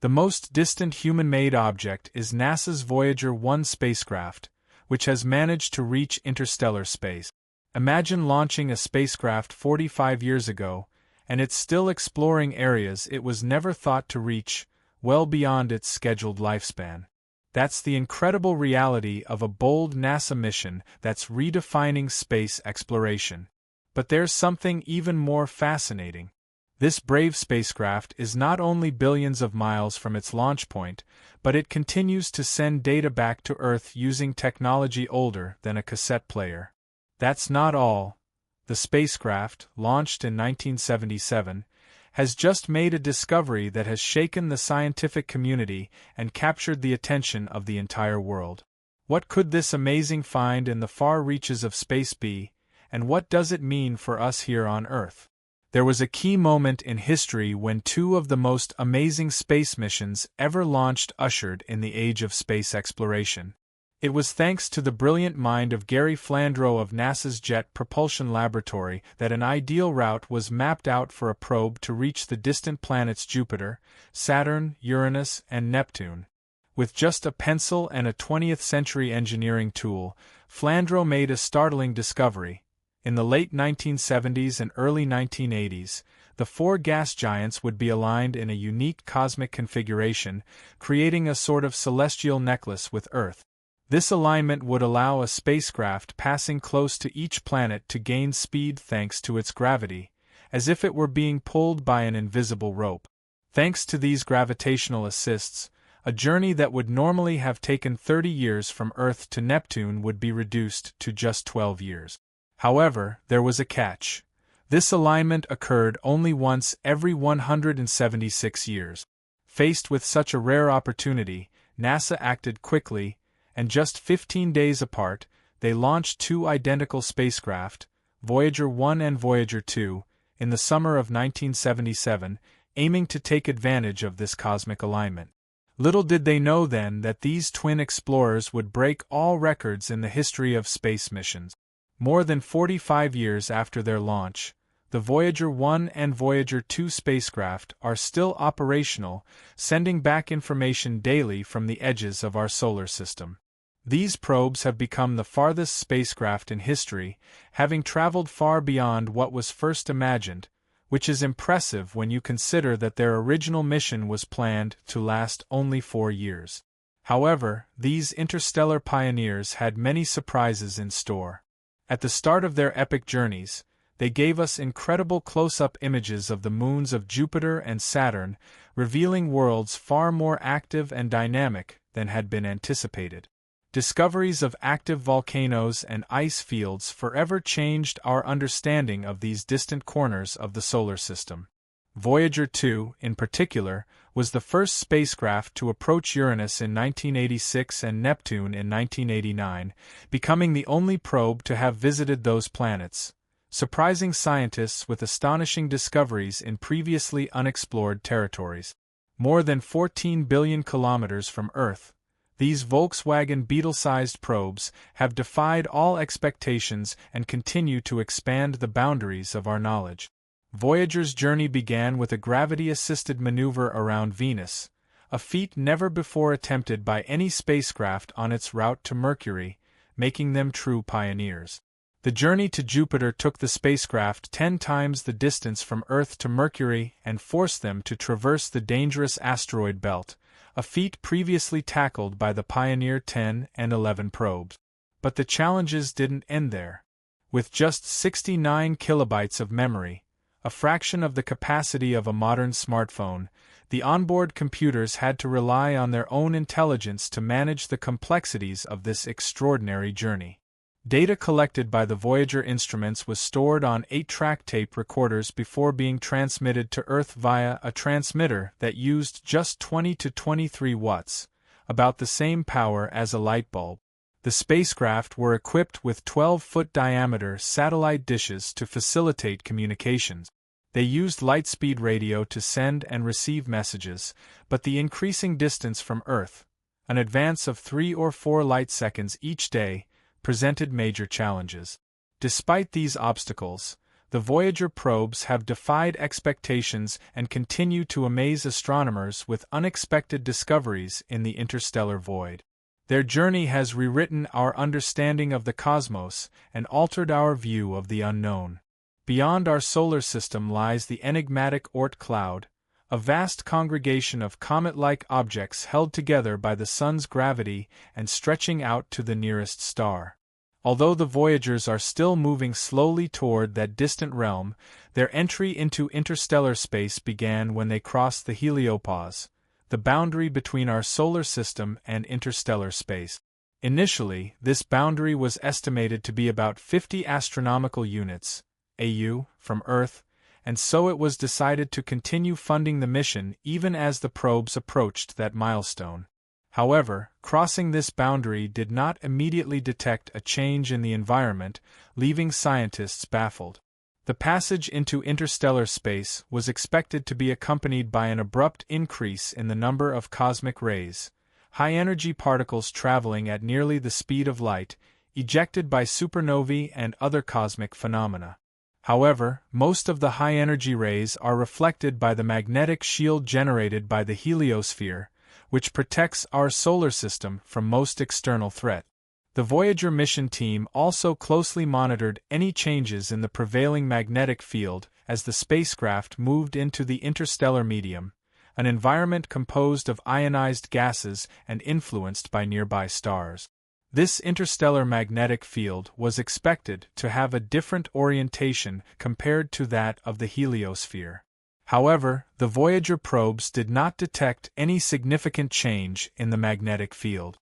The most distant human-made object is NASA's Voyager 1 spacecraft, which has managed to reach interstellar space. Imagine launching a spacecraft 45 years ago, and it's still exploring areas it was never thought to reach, well beyond its scheduled lifespan. That's the incredible reality of a bold NASA mission that's redefining space exploration. But there's something even more fascinating. This brave spacecraft is not only billions of miles from its launch point, but it continues to send data back to Earth using technology older than a cassette player. That's not all. The spacecraft, launched in 1977, has just made a discovery that has shaken the scientific community and captured the attention of the entire world. What could this amazing find in the far reaches of space be, and what does it mean for us here on Earth? There was a key moment in history when two of the most amazing space missions ever launched ushered in the age of space exploration. It was thanks to the brilliant mind of Gary Flandreau of NASA's Jet Propulsion Laboratory that an ideal route was mapped out for a probe to reach the distant planets Jupiter, Saturn, Uranus, and Neptune. With just a pencil and a 20th-century engineering tool, Flandreau made a startling discovery. In the late 1970s and early 1980s, the four gas giants would be aligned in a unique cosmic configuration, creating a sort of celestial necklace with Earth. This alignment would allow a spacecraft passing close to each planet to gain speed thanks to its gravity, as if it were being pulled by an invisible rope. Thanks to these gravitational assists, a journey that would normally have taken 30 years from Earth to Neptune would be reduced to just 12 years. However, there was a catch. This alignment occurred only once every 176 years. Faced with such a rare opportunity, NASA acted quickly, and just 15 days apart, they launched two identical spacecraft, Voyager 1 and Voyager 2, in the summer of 1977, aiming to take advantage of this cosmic alignment. Little did they know then that these twin explorers would break all records in the history of space missions. More than 45 years after their launch, the Voyager 1 and Voyager 2 spacecraft are still operational, sending back information daily from the edges of our solar system. These probes have become the farthest spacecraft in history, having traveled far beyond what was first imagined, which is impressive when you consider that their original mission was planned to last only 4 years. However, these interstellar pioneers had many surprises in store. At the start of their epic journeys, they gave us incredible close-up images of the moons of Jupiter and Saturn, revealing worlds far more active and dynamic than had been anticipated. Discoveries of active volcanoes and ice fields forever changed our understanding of these distant corners of the solar system. Voyager 2, in particular, was the first spacecraft to approach Uranus in 1986 and Neptune in 1989, becoming the only probe to have visited those planets, surprising scientists with astonishing discoveries in previously unexplored territories. More than 14 billion kilometers from Earth, these Volkswagen Beetle-sized probes have defied all expectations and continue to expand the boundaries of our knowledge. Voyager's journey began with a gravity-assisted maneuver around Venus, a feat never before attempted by any spacecraft on its route to Mercury, making them true pioneers. The journey to Jupiter took the spacecraft 10 times the distance from Earth to Mercury and forced them to traverse the dangerous asteroid belt, a feat previously tackled by the Pioneer 10 and 11 probes. But the challenges didn't end there. With just 69 kilobytes of memory, a fraction of the capacity of a modern smartphone, the onboard computers had to rely on their own intelligence to manage the complexities of this extraordinary journey. Data collected by the Voyager instruments was stored on 8-track tape recorders before being transmitted to Earth via a transmitter that used just 20 to 23 watts, about the same power as a light bulb. The spacecraft were equipped with 12-foot diameter satellite dishes to facilitate communications. They used light-speed radio to send and receive messages, but the increasing distance from Earth, an advance of 3 or 4 light seconds each day, presented major challenges. Despite these obstacles, the Voyager probes have defied expectations and continue to amaze astronomers with unexpected discoveries in the interstellar void. Their journey has rewritten our understanding of the cosmos and altered our view of the unknown. Beyond our solar system lies the enigmatic Oort cloud, a vast congregation of comet-like objects held together by the sun's gravity and stretching out to the nearest star. Although the Voyagers are still moving slowly toward that distant realm, their entry into interstellar space began when they crossed the heliopause, the boundary between our solar system and interstellar space. Initially, this boundary was estimated to be about 50 astronomical units, AU, from Earth, and so it was decided to continue funding the mission even as the probes approached that milestone. However, crossing this boundary did not immediately detect a change in the environment, leaving scientists baffled. The passage into interstellar space was expected to be accompanied by an abrupt increase in the number of cosmic rays, high-energy particles traveling at nearly the speed of light, ejected by supernovae and other cosmic phenomena. However, most of the high-energy rays are reflected by the magnetic shield generated by the heliosphere, which protects our solar system from most external threat. The Voyager mission team also closely monitored any changes in the prevailing magnetic field as the spacecraft moved into the interstellar medium, an environment composed of ionized gases and influenced by nearby stars. This interstellar magnetic field was expected to have a different orientation compared to that of the heliosphere. However, the Voyager probes did not detect any significant change in the magnetic field.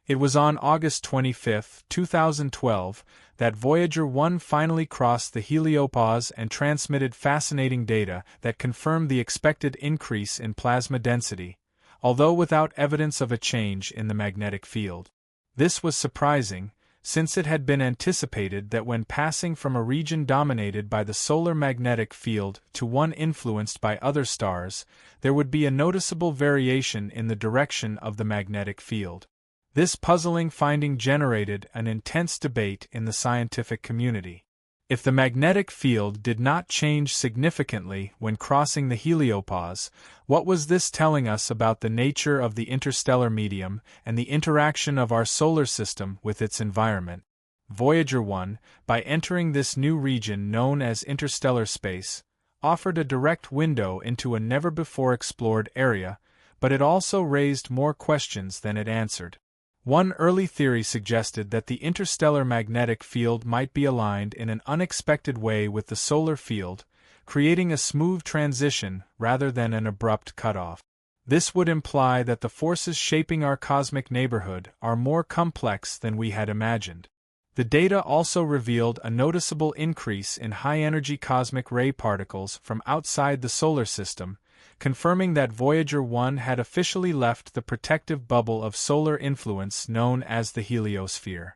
It was on August 25, 2012, that Voyager 1 finally crossed the heliopause and transmitted fascinating data that confirmed the expected increase in plasma density, although without evidence of a change in the magnetic field. This was surprising, since it had been anticipated that when passing from a region dominated by the solar magnetic field to one influenced by other stars, there would be a noticeable variation in the direction of the magnetic field. This puzzling finding generated an intense debate in the scientific community. If the magnetic field did not change significantly when crossing the heliopause, what was this telling us about the nature of the interstellar medium and the interaction of our solar system with its environment? Voyager 1, by entering this new region known as interstellar space, offered a direct window into a never-before-explored area, but it also raised more questions than it answered. One early theory suggested that the interstellar magnetic field might be aligned in an unexpected way with the solar field, creating a smooth transition rather than an abrupt cutoff. This would imply that the forces shaping our cosmic neighborhood are more complex than we had imagined. The data also revealed a noticeable increase in high-energy cosmic ray particles from outside the solar system, confirming that Voyager 1 had officially left the protective bubble of solar influence known as the heliosphere.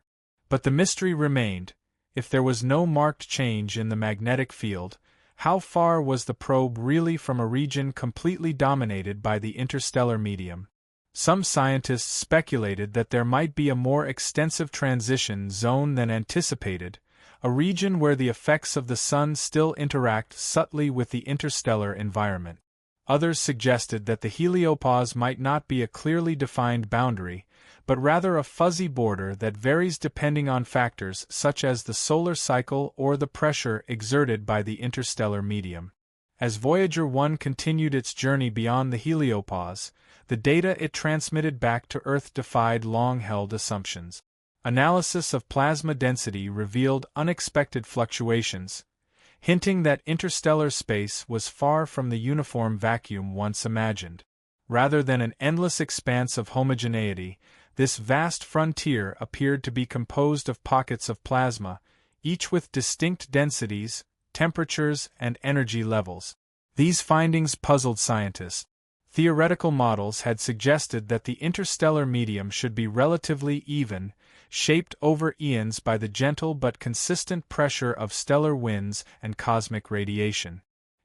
But the mystery remained: if there was no marked change in the magnetic field, how far was the probe really from a region completely dominated by the interstellar medium? Some scientists speculated that there might be a more extensive transition zone than anticipated, a region where the effects of the sun still interact subtly with the interstellar environment. Others suggested that the heliopause might not be a clearly defined boundary, but rather a fuzzy border that varies depending on factors such as the solar cycle or the pressure exerted by the interstellar medium. As Voyager 1 continued its journey beyond the heliopause, the data it transmitted back to Earth defied long-held assumptions. Analysis of plasma density revealed unexpected fluctuations, hinting that interstellar space was far from the uniform vacuum once imagined. Rather than an endless expanse of homogeneity, this vast frontier appeared to be composed of pockets of plasma, each with distinct densities, temperatures, and energy levels. These findings puzzled scientists. Theoretical models had suggested that the interstellar medium should be relatively even, shaped over eons by the gentle but consistent pressure of stellar winds and cosmic radiation.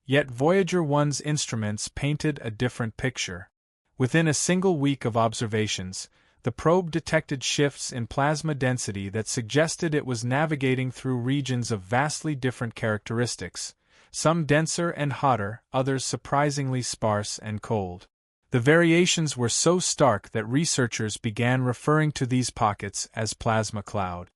Yet Voyager 1's instruments painted a different picture. Within a single week of observations, The probe detected shifts in plasma density that suggested it was navigating through regions of vastly different characteristics, some denser and hotter, others surprisingly sparse and cold. The variations were so stark that researchers began referring to these pockets as plasma cloud.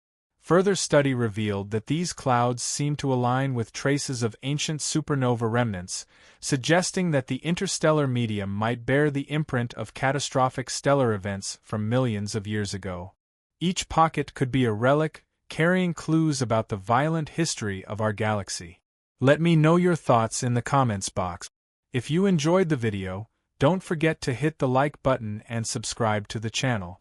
Further study revealed that these clouds seemed to align with traces of ancient supernova remnants, suggesting that the interstellar medium might bear the imprint of catastrophic stellar events from millions of years ago. Each pocket could be a relic, carrying clues about the violent history of our galaxy. Let me know your thoughts in the comments box. If you enjoyed the video, don't forget to hit the like button and subscribe to the channel.